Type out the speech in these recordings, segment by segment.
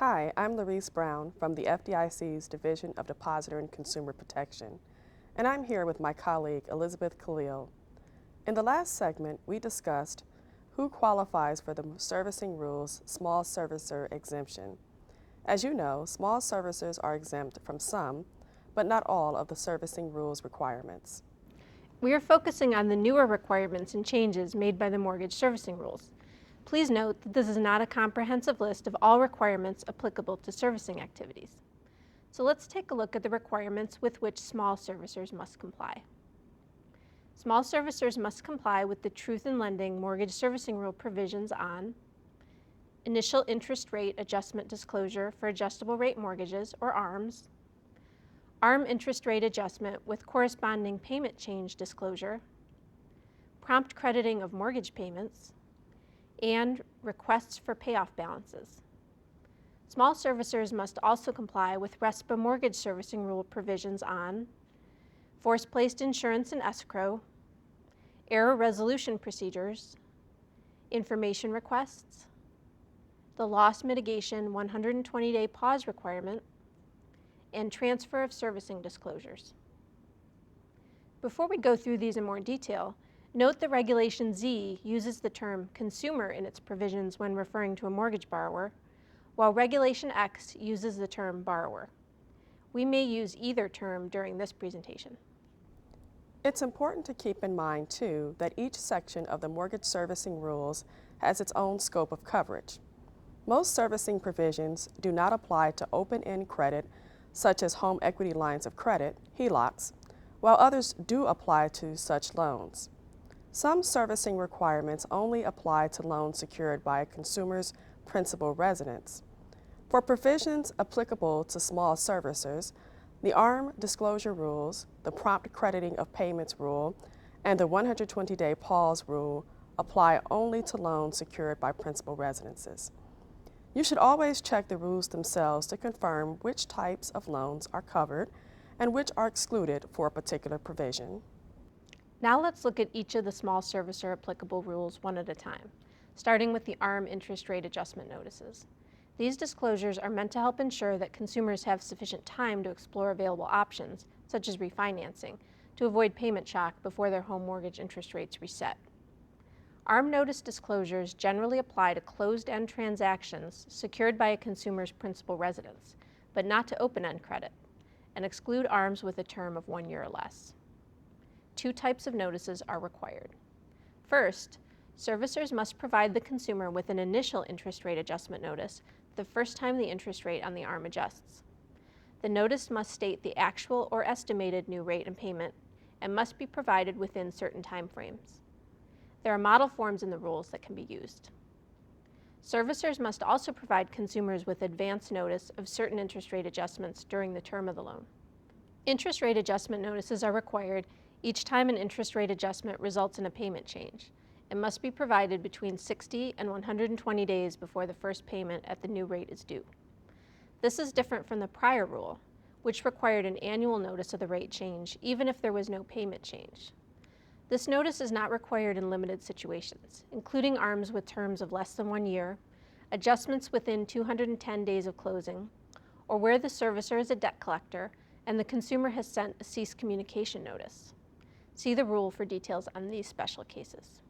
Hi, I'm Larice Brown from the FDIC's Division of Depositor and Consumer Protection, and I'm here with my colleague Elizabeth Khalil. In the last segment, we discussed who qualifies for the Servicing Rules Small Servicer Exemption. As you know, small servicers are exempt from some, but not all of the Servicing Rules requirements. We are focusing on the newer requirements and changes made by the mortgage servicing rules. Please note that this is not a comprehensive list of all requirements applicable to servicing activities. So let's take a look at the requirements with which small servicers must comply. Small servicers must comply with the Truth in Lending Mortgage Servicing Rule provisions on initial interest rate adjustment disclosure for adjustable rate mortgages, or ARMs, ARM interest rate adjustment with corresponding payment change disclosure, prompt crediting of mortgage payments, and requests for payoff balances. Small servicers must also comply with RESPA mortgage servicing rule provisions on force-placed insurance and escrow, error resolution procedures, information requests, the loss mitigation 120-day pause requirement, and transfer of servicing disclosures. Before we go through these in more detail, note that Regulation Z uses the term consumer in its provisions when referring to a mortgage borrower, while Regulation X uses the term borrower. We may use either term during this presentation. It's important to keep in mind, too, that each section of the mortgage servicing rules has its own scope of coverage. Most servicing provisions do not apply to open-end credit, such as home equity lines of credit, HELOCs, while others do apply to such loans. Some servicing requirements only apply to loans secured by a consumer's principal residence. For provisions applicable to small servicers, the ARM disclosure rules, the prompt crediting of payments rule, and the 120-day pause rule apply only to loans secured by principal residences. You should always check the rules themselves to confirm which types of loans are covered and which are excluded for a particular provision. Now let's look at each of the small servicer applicable rules one at a time, starting with the ARM interest rate adjustment notices. These disclosures are meant to help ensure that consumers have sufficient time to explore available options, such as refinancing, to avoid payment shock before their home mortgage interest rates reset. ARM notice disclosures generally apply to closed-end transactions secured by a consumer's principal residence, but not to open-end credit, and exclude ARMs with a term of 1 year or less. Two types of notices are required. First, servicers must provide the consumer with an initial interest rate adjustment notice the first time the interest rate on the ARM adjusts. The notice must state the actual or estimated new rate and payment and must be provided within certain timeframes. There are model forms in the rules that can be used. Servicers must also provide consumers with advance notice of certain interest rate adjustments during the term of the loan. Interest rate adjustment notices are required each time an interest rate adjustment results in a payment change and must be provided between 60 and 120 days before the first payment at the new rate is due. This is different from the prior rule, which required an annual notice of the rate change even if there was no payment change. This notice is not required in limited situations, including ARMs with terms of less than 1 year, adjustments within 210 days of closing, or where the servicer is a debt collector and the consumer has sent a cease communication notice. See the rule for details on these special cases.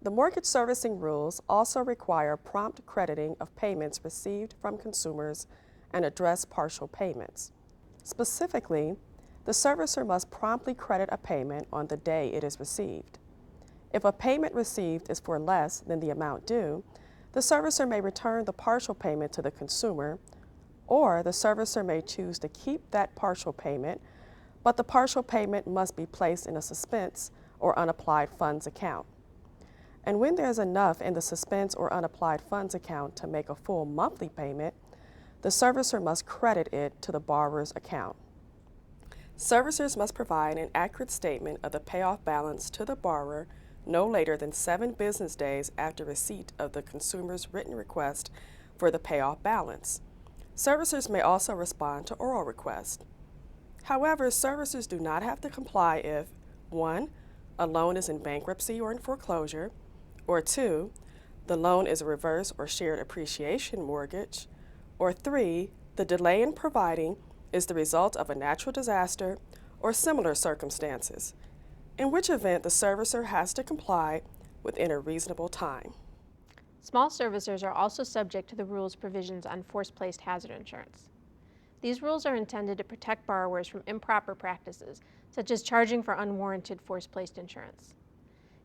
The mortgage servicing rules also require prompt crediting of payments received from consumers and address partial payments. Specifically, the servicer must promptly credit a payment on the day it is received. If a payment received is for less than the amount due, the servicer may return the partial payment to the consumer, or the servicer may choose to keep that partial payment, but the partial payment must be placed in a suspense or unapplied funds account. And when there's enough in the suspense or unapplied funds account to make a full monthly payment, the servicer must credit it to the borrower's account. Servicers must provide an accurate statement of the payoff balance to the borrower no later than 7 business days after receipt of the consumer's written request for the payoff balance. Servicers may also respond to oral requests. However, servicers do not have to comply if 1. A loan is in bankruptcy or in foreclosure, or 2. The loan is a reverse or shared appreciation mortgage, Or 3, the delay in providing is the result of a natural disaster or similar circumstances, in which event the servicer has to comply within a reasonable time. Small servicers are also subject to the rules provisions on force-placed hazard insurance. These rules are intended to protect borrowers from improper practices, such as charging for unwarranted force-placed insurance.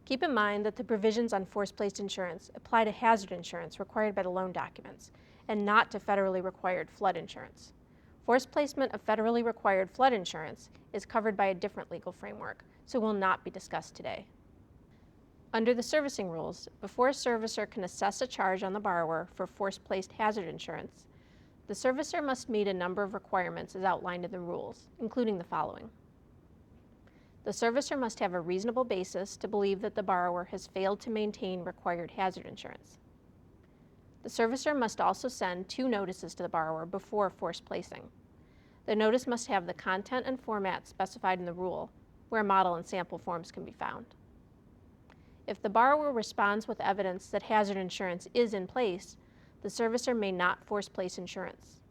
Keep in mind that the provisions on force-placed insurance apply to hazard insurance required by the loan documents, and not to federally required flood insurance. Force placement of federally required flood insurance is covered by a different legal framework, so will not be discussed today. Under the servicing rules, before a servicer can assess a charge on the borrower for force-placed hazard insurance, the servicer must meet a number of requirements as outlined in the rules, including the following. The servicer must have a reasonable basis to believe that the borrower has failed to maintain required hazard insurance. The servicer must also send 2 notices to the borrower before force placing. The notice must have the content and format specified in the rule, where model and sample forms can be found. If the borrower responds with evidence that hazard insurance is in place, the servicer may not force place insurance.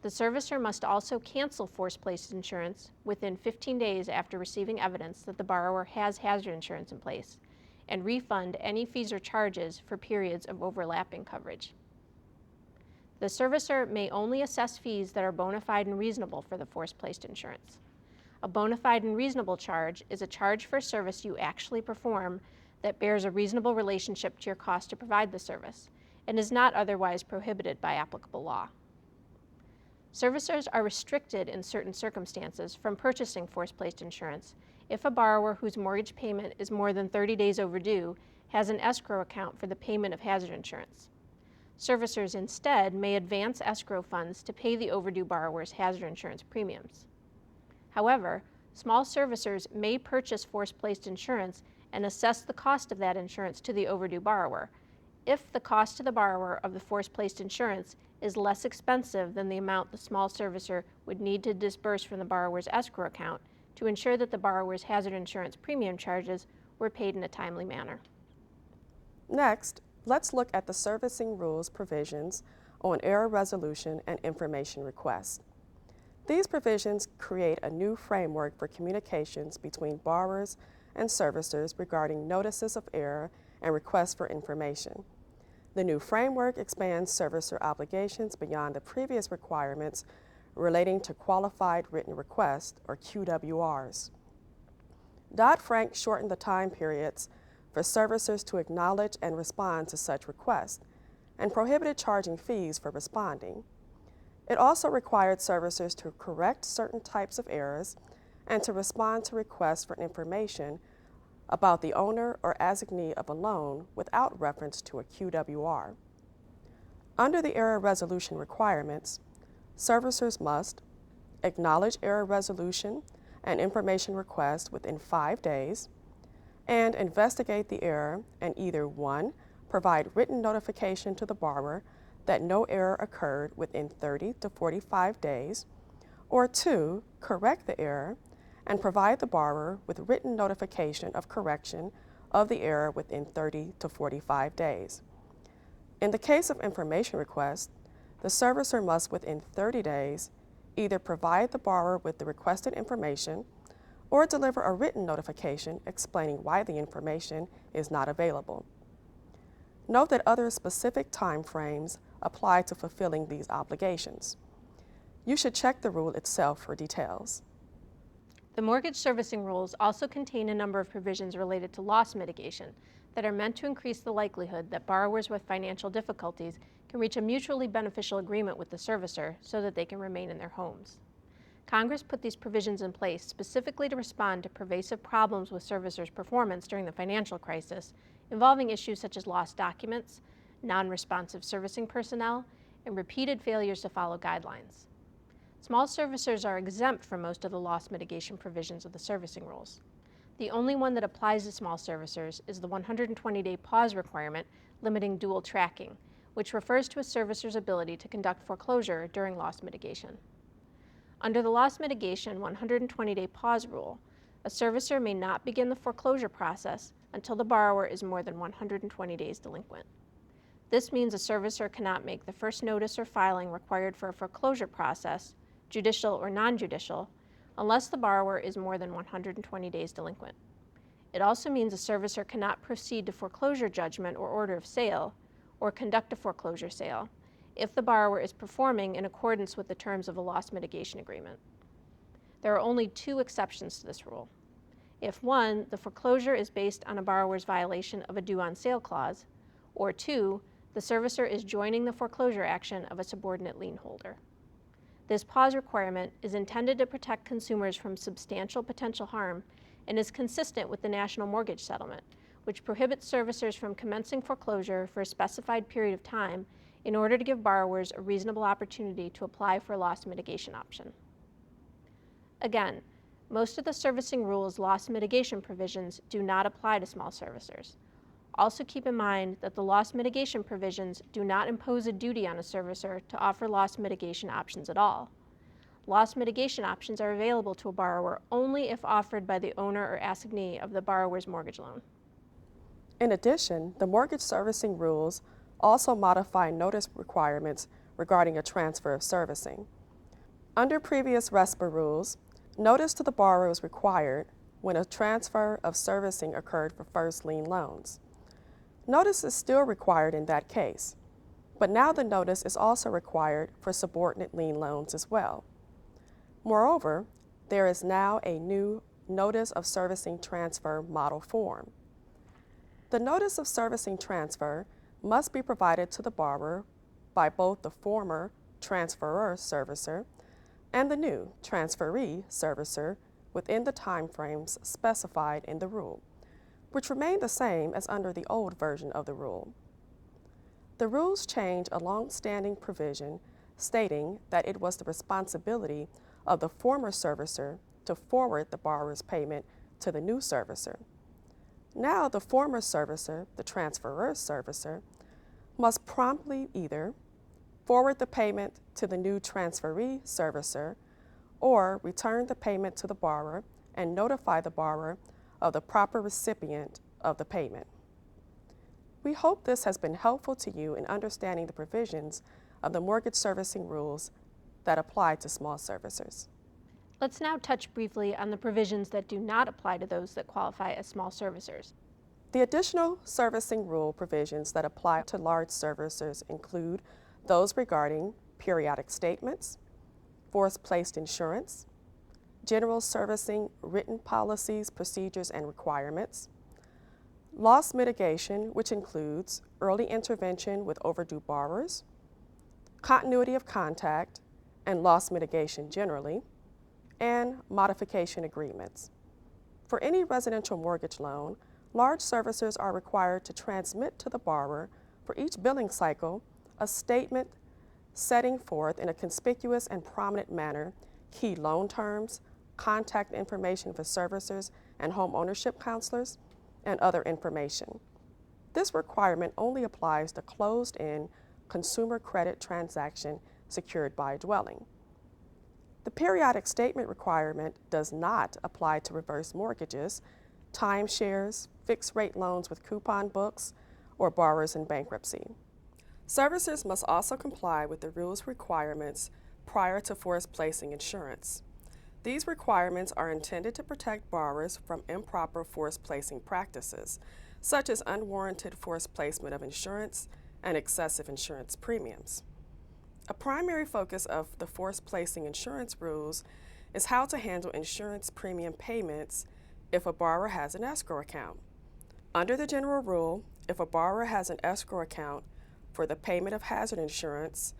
The servicer must also cancel force-placed insurance within 15 days after receiving evidence that the borrower has hazard insurance in place, and refund any fees or charges for periods of overlapping coverage. The servicer may only assess fees that are bona fide and reasonable for the force-placed insurance. A bona fide and reasonable charge is a charge for a service you actually perform that bears a reasonable relationship to your cost to provide the service, and is not otherwise prohibited by applicable law. Servicers are restricted in certain circumstances from purchasing force-placed insurance if a borrower whose mortgage payment is more than 30 days overdue has an escrow account for the payment of hazard insurance. Servicers instead may advance escrow funds to pay the overdue borrower's hazard insurance premiums. However, small servicers may purchase force-placed insurance and assess the cost of that insurance to the overdue borrower, if the cost to the borrower of the force-placed insurance is less expensive than the amount the small servicer would need to disburse from the borrower's escrow account to ensure that the borrower's hazard insurance premium charges were paid in a timely manner. Next, let's look at the servicing rules provisions on error resolution and information requests. These provisions create a new framework for communications between borrowers and servicers regarding notices of error and requests for information. The new framework expands servicer obligations beyond the previous requirements relating to qualified written requests, or QWRs. Dodd-Frank shortened the time periods for servicers to acknowledge and respond to such requests, and prohibited charging fees for responding. It also required servicers to correct certain types of errors and to respond to requests for information about the owner or assignee of a loan without reference to a QWR. Under the error resolution requirements, servicers must acknowledge error resolution and information request within 5 days, and investigate the error and either 1, provide written notification to the borrower that no error occurred within 30 to 45 days, or 2, correct the error and provide the borrower with written notification of correction of the error within 30 to 45 days. In the case of information requests, the servicer must within 30 days either provide the borrower with the requested information or deliver a written notification explaining why the information is not available. Note that other specific time frames apply to fulfilling these obligations. You should check the rule itself for details. The mortgage servicing rules also contain a number of provisions related to loss mitigation that are meant to increase the likelihood that borrowers with financial difficulties can reach a mutually beneficial agreement with the servicer so that they can remain in their homes. Congress put these provisions in place specifically to respond to pervasive problems with servicers' performance during the financial crisis, involving issues such as lost documents, non-responsive servicing personnel, and repeated failures to follow guidelines. Small servicers are exempt from most of the loss mitigation provisions of the servicing rules. The only one that applies to small servicers is the 120-day pause requirement limiting dual tracking, which refers to a servicer's ability to conduct foreclosure during loss mitigation. Under the loss mitigation 120-day pause rule, a servicer may not begin the foreclosure process until the borrower is more than 120 days delinquent. This means a servicer cannot make the first notice or filing required for a foreclosure process, judicial or non-judicial, unless the borrower is more than 120 days delinquent. It also means a servicer cannot proceed to foreclosure judgment or order of sale, or conduct a foreclosure sale, if the borrower is performing in accordance with the terms of a loss mitigation agreement. There are only two exceptions to this rule. If 1, the foreclosure is based on a borrower's violation of a due on sale clause, or 2, the servicer is joining the foreclosure action of a subordinate lien holder. This pause requirement is intended to protect consumers from substantial potential harm and is consistent with the National Mortgage Settlement, which prohibits servicers from commencing foreclosure for a specified period of time in order to give borrowers a reasonable opportunity to apply for a loss mitigation option. Again, most of the servicing rules' loss mitigation provisions do not apply to small servicers. Also keep in mind that the loss mitigation provisions do not impose a duty on a servicer to offer loss mitigation options at all. Loss mitigation options are available to a borrower only if offered by the owner or assignee of the borrower's mortgage loan. In addition, the mortgage servicing rules also modify notice requirements regarding a transfer of servicing. Under previous RESPA rules, notice to the borrower was required when a transfer of servicing occurred for first lien loans. Notice is still required in that case, but now the notice is also required for subordinate lien loans as well. Moreover, there is now a new Notice of Servicing Transfer model form. The Notice of Servicing Transfer must be provided to the borrower by both the former transferor servicer and the new transferee servicer within the timeframes specified in the rule, which remain the same as under the old version of the rule. The rules change a long-standing provision stating that it was the responsibility of the former servicer to forward the borrower's payment to the new servicer. Now the former servicer, the transferor servicer, must promptly either forward the payment to the new transferee servicer or return the payment to the borrower and notify the borrower of the proper recipient of the payment. We hope this has been helpful to you in understanding the provisions of the mortgage servicing rules that apply to small servicers. Let's now touch briefly on the provisions that do not apply to those that qualify as small servicers. The additional servicing rule provisions that apply to large servicers include those regarding periodic statements, force-placed insurance, general servicing written policies, procedures, and requirements, loss mitigation, which includes early intervention with overdue borrowers, continuity of contact, and loss mitigation generally, and modification agreements. For any residential mortgage loan, large servicers are required to transmit to the borrower for each billing cycle a statement setting forth in a conspicuous and prominent manner key loan terms, contact information for servicers and home ownership counselors, and other information. This requirement only applies to closed-end consumer credit transaction secured by a dwelling. The periodic statement requirement does not apply to reverse mortgages, timeshares, fixed-rate loans with coupon books, or borrowers in bankruptcy. Servicers must also comply with the rules requirements prior to forced placing insurance. These requirements are intended to protect borrowers from improper forced placing practices, such as unwarranted forced placement of insurance and excessive insurance premiums. A primary focus of the forced placing insurance rules is how to handle insurance premium payments if a borrower has an escrow account. Under the general rule, if a borrower has an escrow account for the payment of hazard insurance,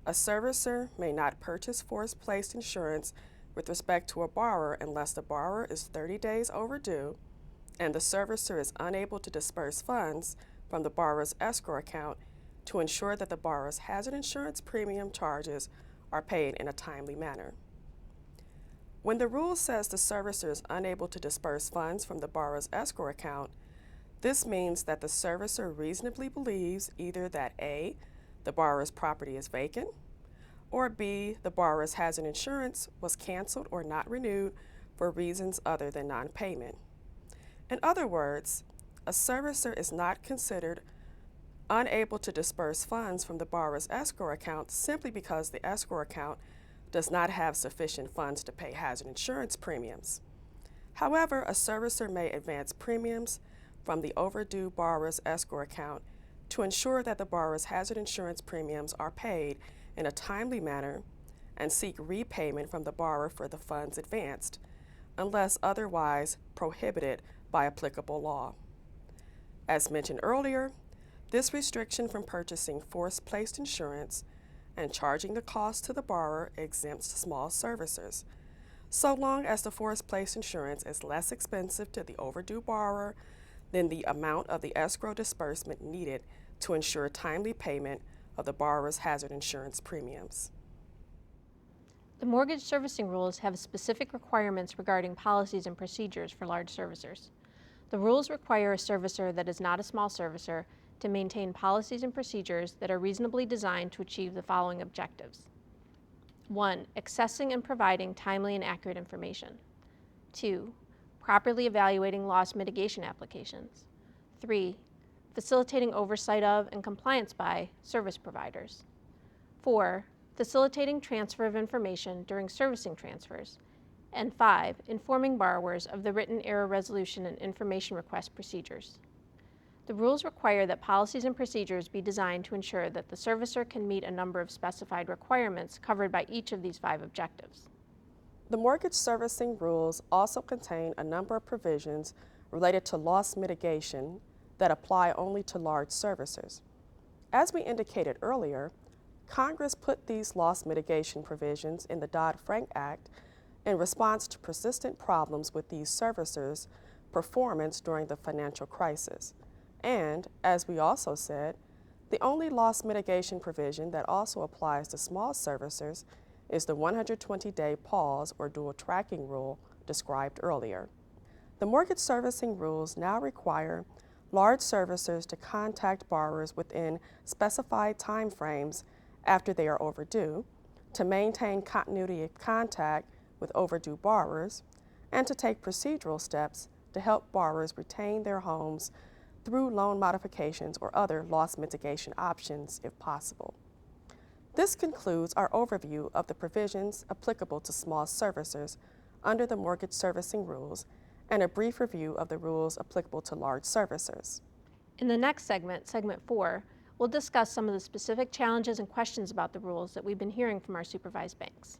a servicer may not purchase forced placed insurance with respect to a borrower unless the borrower is 30 days overdue and the servicer is unable to disperse funds from the borrower's escrow account to ensure that the borrower's hazard insurance premium charges are paid in a timely manner. When the rule says the servicer is unable to disperse funds from the borrower's escrow account, this means that the servicer reasonably believes either that A, the borrower's property is vacant, or B, the borrower's hazard insurance was canceled or not renewed for reasons other than non-payment. In other words, a servicer is not considered unable to disperse funds from the borrower's escrow account simply because the escrow account does not have sufficient funds to pay hazard insurance premiums. However, a servicer may advance premiums from the overdue borrower's escrow account to ensure that the borrower's hazard insurance premiums are paid in a timely manner and seek repayment from the borrower for the funds advanced, unless otherwise prohibited by applicable law. As mentioned earlier, this restriction from purchasing force-placed insurance and charging the cost to the borrower exempts small servicers, so long as the force-placed insurance is less expensive to the overdue borrower than the amount of the escrow disbursement needed to ensure timely payment of the borrower's hazard insurance premiums. The mortgage servicing rules have specific requirements regarding policies and procedures for large servicers. The rules require a servicer that is not a small servicer to maintain policies and procedures that are reasonably designed to achieve the following objectives. 1. Accessing and providing timely and accurate information. 2. Properly evaluating loss mitigation applications. 3. Facilitating oversight of and compliance by service providers. 4. Facilitating transfer of information during servicing transfers. And 5. Informing borrowers of the written error resolution and information request procedures. The rules require that policies and procedures be designed to ensure that the servicer can meet a number of specified requirements covered by each of these 5 objectives. The mortgage servicing rules also contain a number of provisions related to loss mitigation that apply only to large servicers. As we indicated earlier, Congress put these loss mitigation provisions in the Dodd-Frank Act in response to persistent problems with these servicers' performance during the financial crisis. And, as we also said, the only loss mitigation provision that also applies to small servicers is the 120-day pause or dual tracking rule described earlier. The mortgage servicing rules now require large servicers to contact borrowers within specified timeframes after they are overdue, to maintain continuity of contact with overdue borrowers, and to take procedural steps to help borrowers retain their homes through loan modifications or other loss mitigation options if possible. This concludes our overview of the provisions applicable to small servicers under the mortgage servicing rules and a brief review of the rules applicable to large servicers. In the next segment, segment 4, we'll discuss some of the specific challenges and questions about the rules that we've been hearing from our supervised banks.